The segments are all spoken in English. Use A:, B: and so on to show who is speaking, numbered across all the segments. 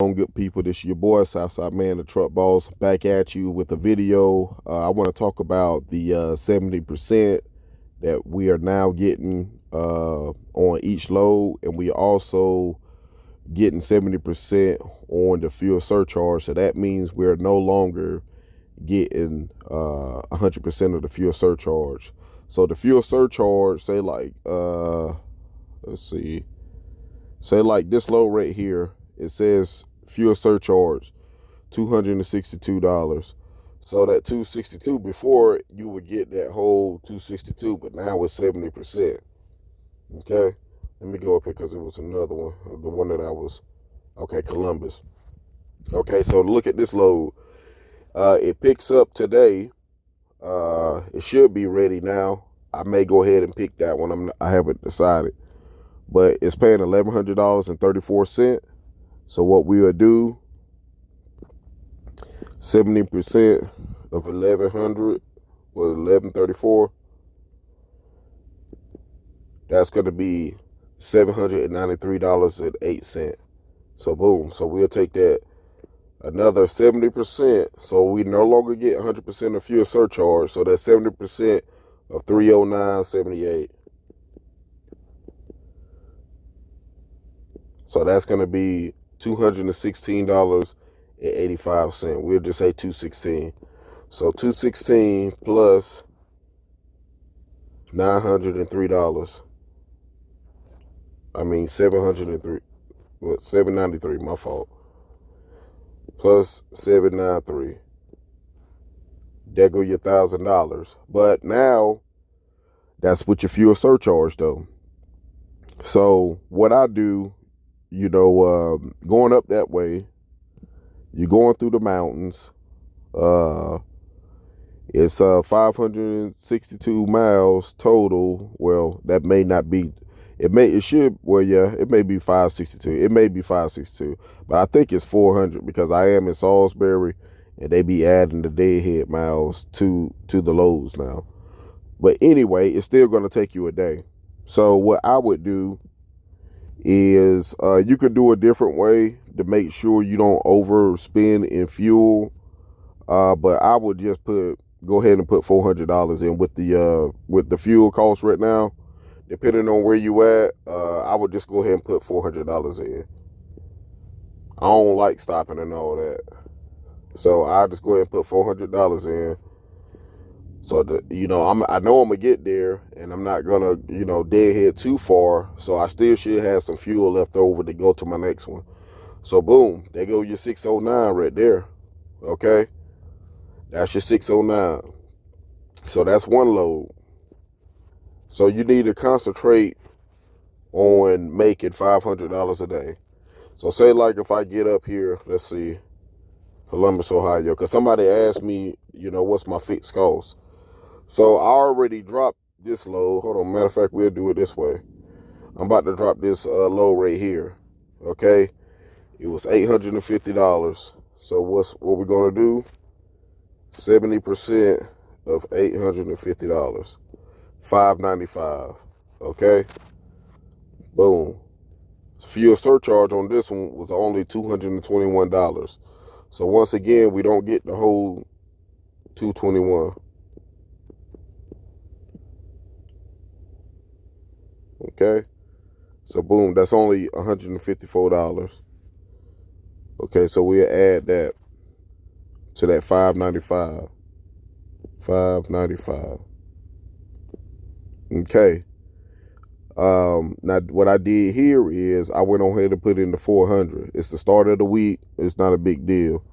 A: Good people, this is your boy Southside Man, the Truck Boss, back at you with a video. I want to talk about the 70% that we are now getting on each load, and we also getting 70% on the fuel surcharge. So that means we're no longer getting 100% of the fuel surcharge. So the fuel surcharge, say like let's see, say like this load right here, it says fuel surcharge $262. So that 262, before you would get that whole 262, but now it's 70%. Okay, let me go up here because it was another one, the one that I was, okay, Columbus. Okay, so look at this load. It picks up today. It should be ready now. I may go ahead and pick that one. I haven't decided, but it's paying $1,134. So what we will do, 70% of 1,100 was 1,134. That's going to be $793.08. So boom. So we'll take that another 70%. So we no longer get 100% of fuel surcharge. So that's 70% of 309.78. So that's going to be $216.85. We'll just say 216. So 216 plus $903. I mean 703. What, 793, my fault. Plus 793. There go your $1,000. But now that's with your fuel surcharge though. So what I do, going up that way, you're going through the mountains. It's 562 miles total. Well, that may not be. It may be 562. It may be 562, but I think it's 400 because I am in Salisbury, and they be adding the deadhead miles to the loads now. But anyway, it's still going to take you a day. So what I would do is you could do a different way to make sure you don't overspend in fuel. But I would just go ahead and put $400 in with the fuel cost right now. Depending on where you at, I would just go ahead and put $400 in. I don't like stopping and all that, so I just go ahead and put $400 in. So I know I'm gonna get there, and I'm not gonna deadhead too far. So I still should have some fuel left over to go to my next one. So boom, there go your 609 right there. Okay, that's your 609. So that's one load. So you need to concentrate on making $500 a day. So say like if I get up here, let's see, Columbus, Ohio, because somebody asked me, what's my fixed cost. So I already dropped this load. Hold on, matter of fact, we'll do it this way. I'm about to drop this load right here. Okay, it was $850. So what we're gonna do? 70% of $850, $595. Okay, boom. Fuel surcharge on this one was only $221. So once again, we don't get the whole $221. Okay, so boom, that's only $154. Okay, so we'll add that to that $595. $595. Okay. Now what I did here is I went on ahead and put in the 400. It's the start of the week. It's not a big deal.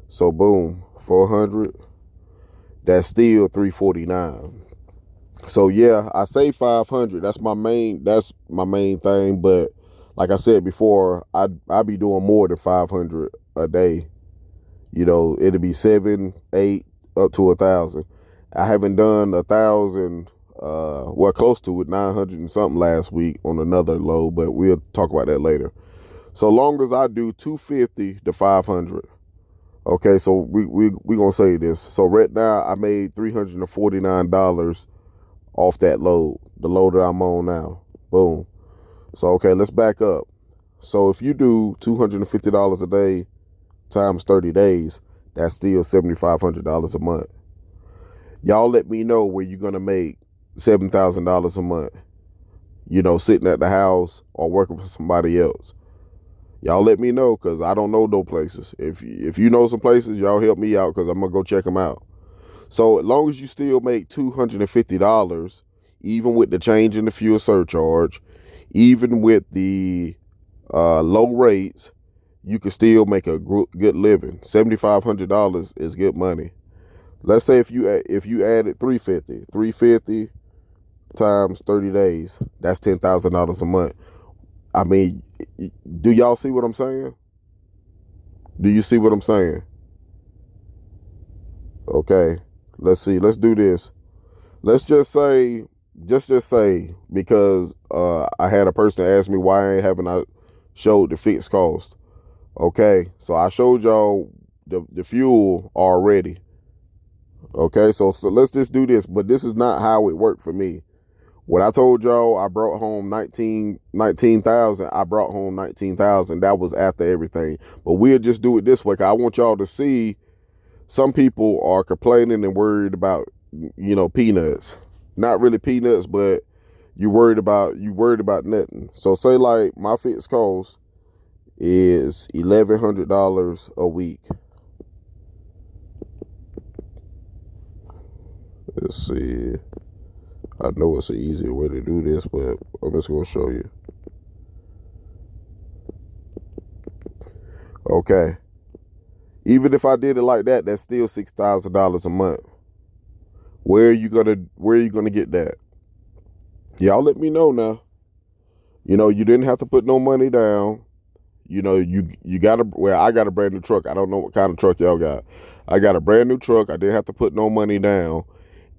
A: So boom, 400. That's still $349. So yeah, I say 500. That's my main thing. But like I said before, I be doing more than 500 a day. It'll be 7, 8, up to 1,000. I haven't done 1,000. Close to it, 900 and something last week on another load, but we'll talk about that later. So long as I do 250 to 500. Okay, so we gonna say this. So right now I made $349 off that load, the load that I'm on now. Boom. So okay, let's back up. So if you do $250 a day times 30 days, that's still $7,500 a month. Y'all let me know where you're going to make $7,000 a month, sitting at the house or working for somebody else. Y'all let me know, because I don't know no places. If you know some places, y'all help me out, because I'm going to go check them out. So as long as you still make $250, even with the change in the fuel surcharge, even with the low rates, you can still make a good living. $7,500 is good money. Let's say if you added $350 times 30 days, that's $10,000 a month. I mean, do y'all see what I'm saying? Do you see what I'm saying? Okay, let's see. Let's do this. Let's just say, because I had a person ask me why haven't I showed the fixed cost. Okay, so I showed y'all the fuel already. Okay, so let's just do this. But this is not how it worked for me. When I told y'all I brought home 19,000, I brought home 19,000. That was after everything. But we'll just do it this way. 'Cause I want y'all to see, some people are complaining and worried about, peanuts. Not really peanuts, but you worried about nothing. So say like my fixed cost is $1,100 a week. Let's see. I know it's an easier way to do this, but I'm just going to show you. Okay. Even if I did it like that, that's still $6,000 a month. Where are you gonna get that? Y'all let me know now. You didn't have to put no money down. You got I got a brand new truck. I don't know what kind of truck y'all got. I got a brand new truck. I didn't have to put no money down.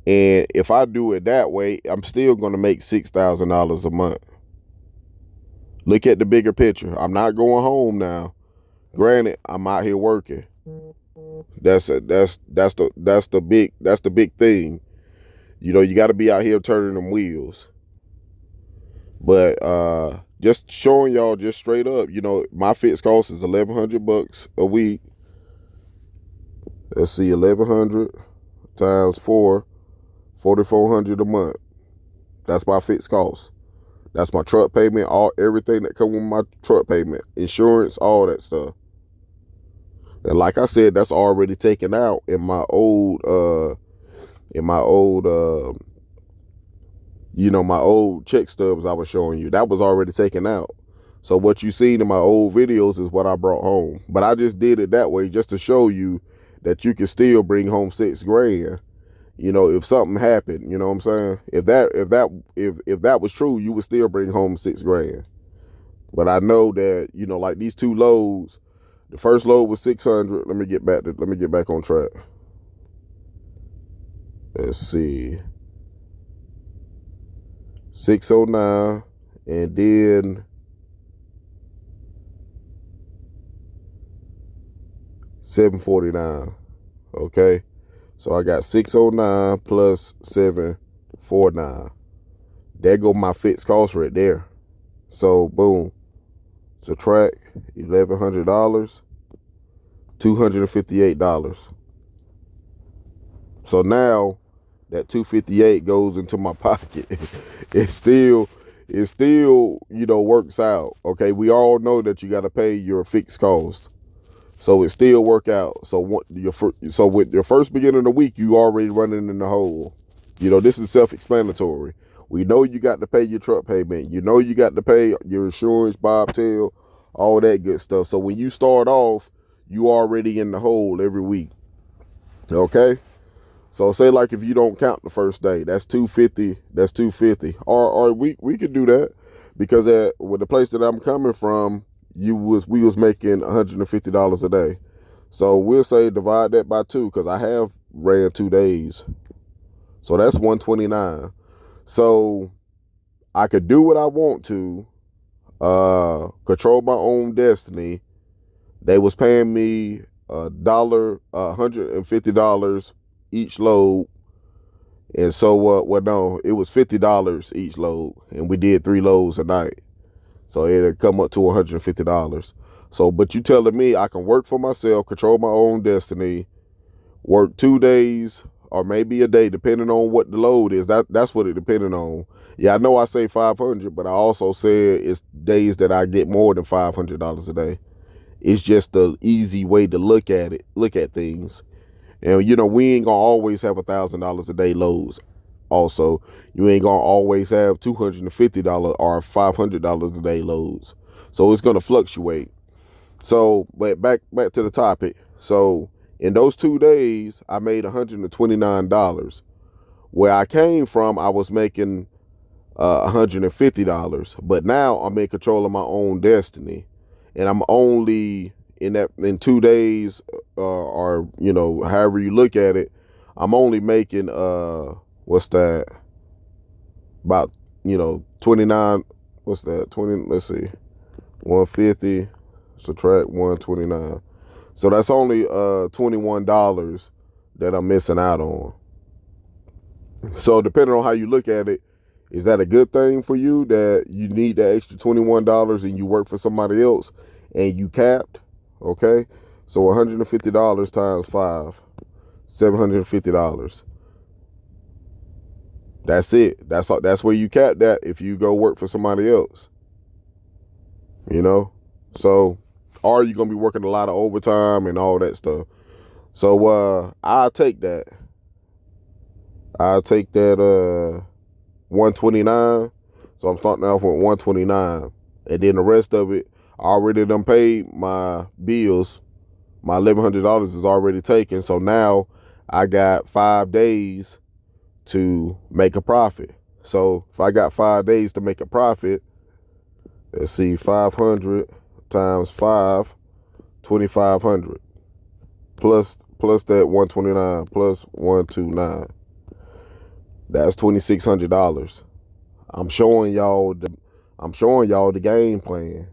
A: And if I do it that way, I'm still going to make $6,000 a month. Look at the bigger picture. I'm not going home now. Granted, I'm out here working. That's the big thing. You got to be out here turning them wheels. But just showing y'all just straight up, my fixed cost is $1,100 a week. Let's see, 1,100 times 4. $4,400 a month. That's my fixed cost. That's my truck payment, everything that comes with my truck payment, insurance, all that stuff. And like I said, that's already taken out in my old my old check stubs I was showing you. That was already taken out. So what you seen in my old videos is what I brought home. But I just did it that way just to show you that you can still bring home $6,000. If something happened, you know what I'm saying? If that was true, you would still bring home $6,000. But I know that, like these two loads, the first load was 600. Let me get back on track. Let's see. 609, and then 749. Okay. So I got 609 plus 749. There go my fixed cost right there. So boom. Subtract $1,100, $258. So now that $258 goes into my pocket. it still works out. Okay, we all know that you got to pay your fixed cost. So it still work out. So with your first beginning of the week, you already running in the hole. This is self-explanatory. We know you got to pay your truck payment. You got to pay your insurance, bobtail, all that good stuff. So when you start off, you already in the hole every week. Okay? So say like if you don't count the first day, that's $250. That's $250. Or we could do that, because with the place that I'm coming from, we was making $150 a day. So we'll say divide that by 2, because I have ran 2 days. So that's $129. So I could do what I want to, control my own destiny. They was paying me $150 each load. And so no, it was $50 each load, and we did 3 loads a night. So it'll come up to $150. So, but you telling me I can work for myself, control my own destiny, work 2 days or maybe a day, depending on what the load is. That's what it depending on. Yeah, I know I say 500, but I also said it's days that I get more than $500 a day. It's just the easy way to look at things. And we ain't gonna always have $1,000 a day loads. Also, you ain't gonna always have $250 or $500 a day loads. So it's gonna fluctuate. So, but back to the topic. So in those 2 days, I made $129. Where I came from, I was making $150, but now I'm in control of my own destiny, and I'm only in 2 days, or however you look at it, I'm only making what's that? About 29. What's that? 20. Let's see, 150 subtract 129. So that's only $21 that I'm missing out on. So depending on how you look at it, is that a good thing for you that you need that extra $21 and you work for somebody else and you capped? Okay. So $150 times 5, $750. That's it. That's where you cap that if you go work for somebody else. So, or you're gonna be working a lot of overtime and all that stuff. So I'll take that. I'll take that 129. So I'm starting off with 129. And then the rest of it, I already done paid my bills. My $1,100 is already taken. So now I got 5 days to make a profit. So if I got 5 days to make a profit, let's see, 500 times 5, 2,500. Plus that 129 plus 129. That's $2,600. I'm showing y'all the game plan.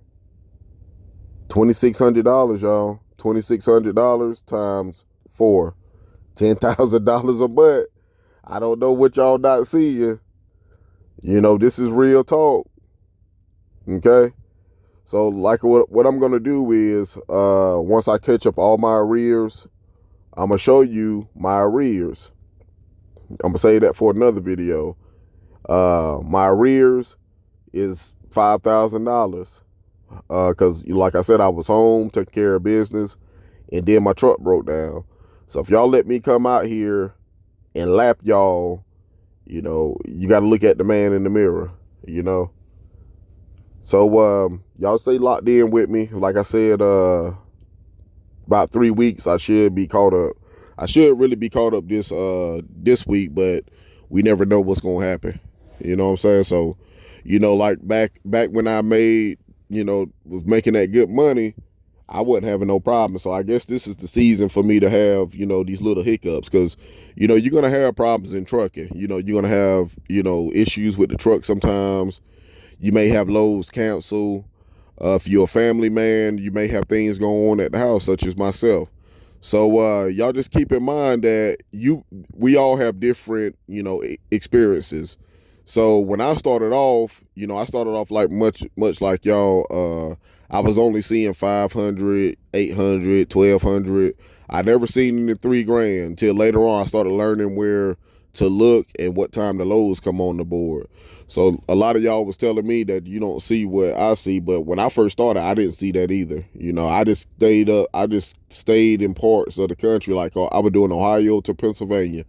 A: $2,600, y'all. $2,600 times 4. $10,000 a month. I don't know what y'all not seeing. This is real talk. Okay? So like what I'm gonna do is once I catch up all my arrears, I'm gonna show you my arrears. I'm gonna say that for another video. My arrears is $5,000. Cause like I said, I was home, took care of business, and then my truck broke down. So if y'all let me come out here and lap y'all, you gotta look at the man in the mirror, So y'all stay locked in with me. Like I said, about 3 weeks I should be caught up. I should really be caught up this week, but we never know what's gonna happen. You know what I'm saying? So, like back when I made, was making that good money, I wasn't having no problem. So I guess this is the season for me to have, these little hiccups, because, you're gonna have problems in trucking. You're gonna have, issues with the truck sometimes. You may have loads cancel. If you're a family man, you may have things going on at the house, such as myself. So y'all just keep in mind that we all have different, experiences. So when I started off, I started off like much like y'all. I was only seeing 500, 800, 1,200. I never seen any $3,000 until later on. I started learning where to look and what time the loads come on the board. So a lot of y'all was telling me that you don't see what I see, but when I first started, I didn't see that either. I just stayed up. I just stayed in parts of the country, like I was doing Ohio to Pennsylvania,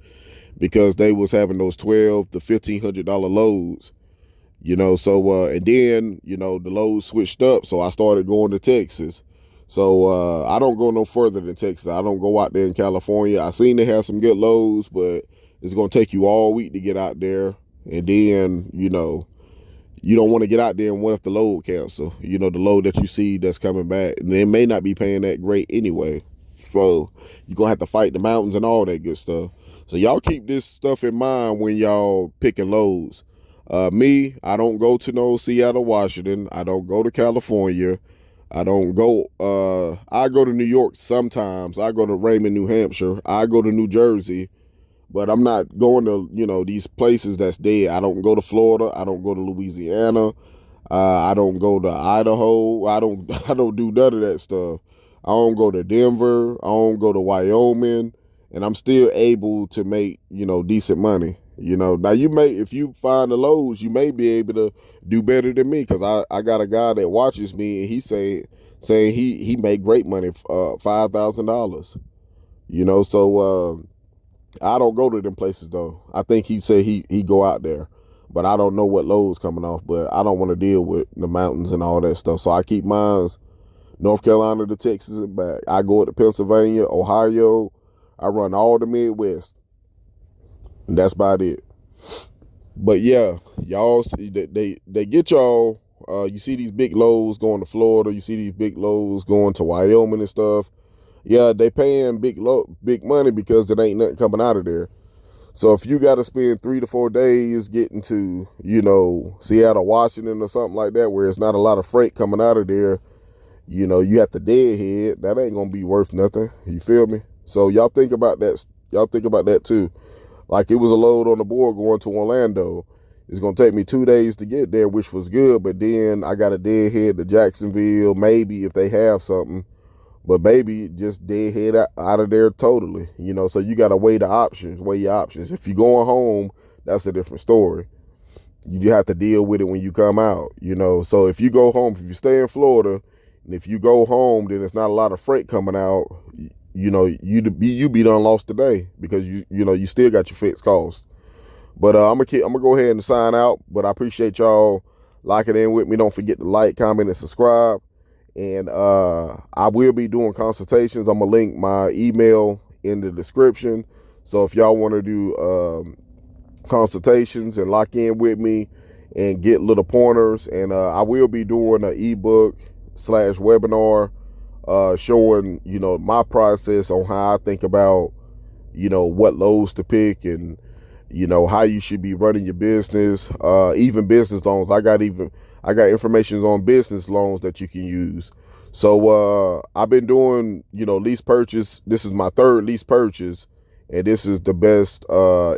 A: because they was having those $1,200 to $1,500 loads. So and then the loads switched up, so I started going to Texas. So I don't go no further than Texas. I don't go out there in California. I seen they have some good loads, but it's gonna take you all week to get out there. And then, you don't want to get out there, and what if the load cancel? The load that you see that's coming back, and they may not be paying that great anyway. So you're going to have to fight the mountains and all that good stuff. So y'all keep this stuff in mind when y'all picking loads. Me, I don't go to no Seattle, Washington. I don't go to California. I don't go, I go to New York sometimes. I go to Raymond, New Hampshire. I go to New Jersey. But I'm not going to, these places that's dead. I don't go to Florida. I don't go to Louisiana. I don't go to Idaho. I don't I don't do none of that stuff. I don't go to Denver. I don't go to Wyoming, and I'm still able to make, decent money. Now you may, if you find the lows, you may be able to do better than me, because I got a guy that watches me, and he saying he made great money, $5,000. So I don't go to them places though. I think he said he go out there, but I don't know what loads coming off. But I don't want to deal with the mountains and all that stuff. So I keep mine North Carolina to Texas and back. I go to Pennsylvania, Ohio. I run all the Midwest, and that's about it. But yeah, y'all see that they get y'all. You see these big loads going to Florida. You see these big loads going to Wyoming and stuff. Yeah, they paying big money because it ain't nothing coming out of there. So if you got to spend 3 to 4 days getting to, Seattle, Washington or something like that, where it's not a lot of freight coming out of there, you have to deadhead, that ain't going to be worth nothing. You feel me? So y'all think about that. Y'all think about that too. Like, it was a load on the board going to Orlando. It's going to take me 2 days to get there, which was good. But then I got to deadhead to Jacksonville, maybe if they have something. But baby, just deadhead out of there totally. So you got to weigh your options. If you're going home, that's a different story. You have to deal with it when you come out, So if you go home, if you stay in Florida, and if you go home, then it's not a lot of freight coming out. You be done lost today, because you still got your fixed costs. But I'm gonna go ahead and sign out. But I appreciate y'all locking in with me. Don't forget to like, comment, and subscribe. And I will be doing consultations. I'm gonna link my email in the description. So if y'all want to do consultations and lock in with me and get little pointers, and I will be doing an ebook/webinar showing my process on how I think about what loads to pick, and how you should be running your business, even business loans. I got information on business loans that you can use. So I've been doing lease purchase. This is my 3rd lease purchase, and this is the best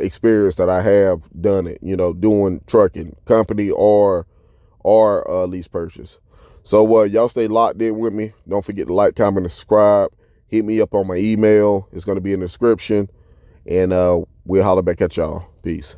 A: experience that I have done it, doing trucking company or lease purchase. So y'all stay locked in with me. Don't forget to like, comment, and subscribe. Hit me up on my email. It's going to be in the description. And we'll holler back at y'all. Peace.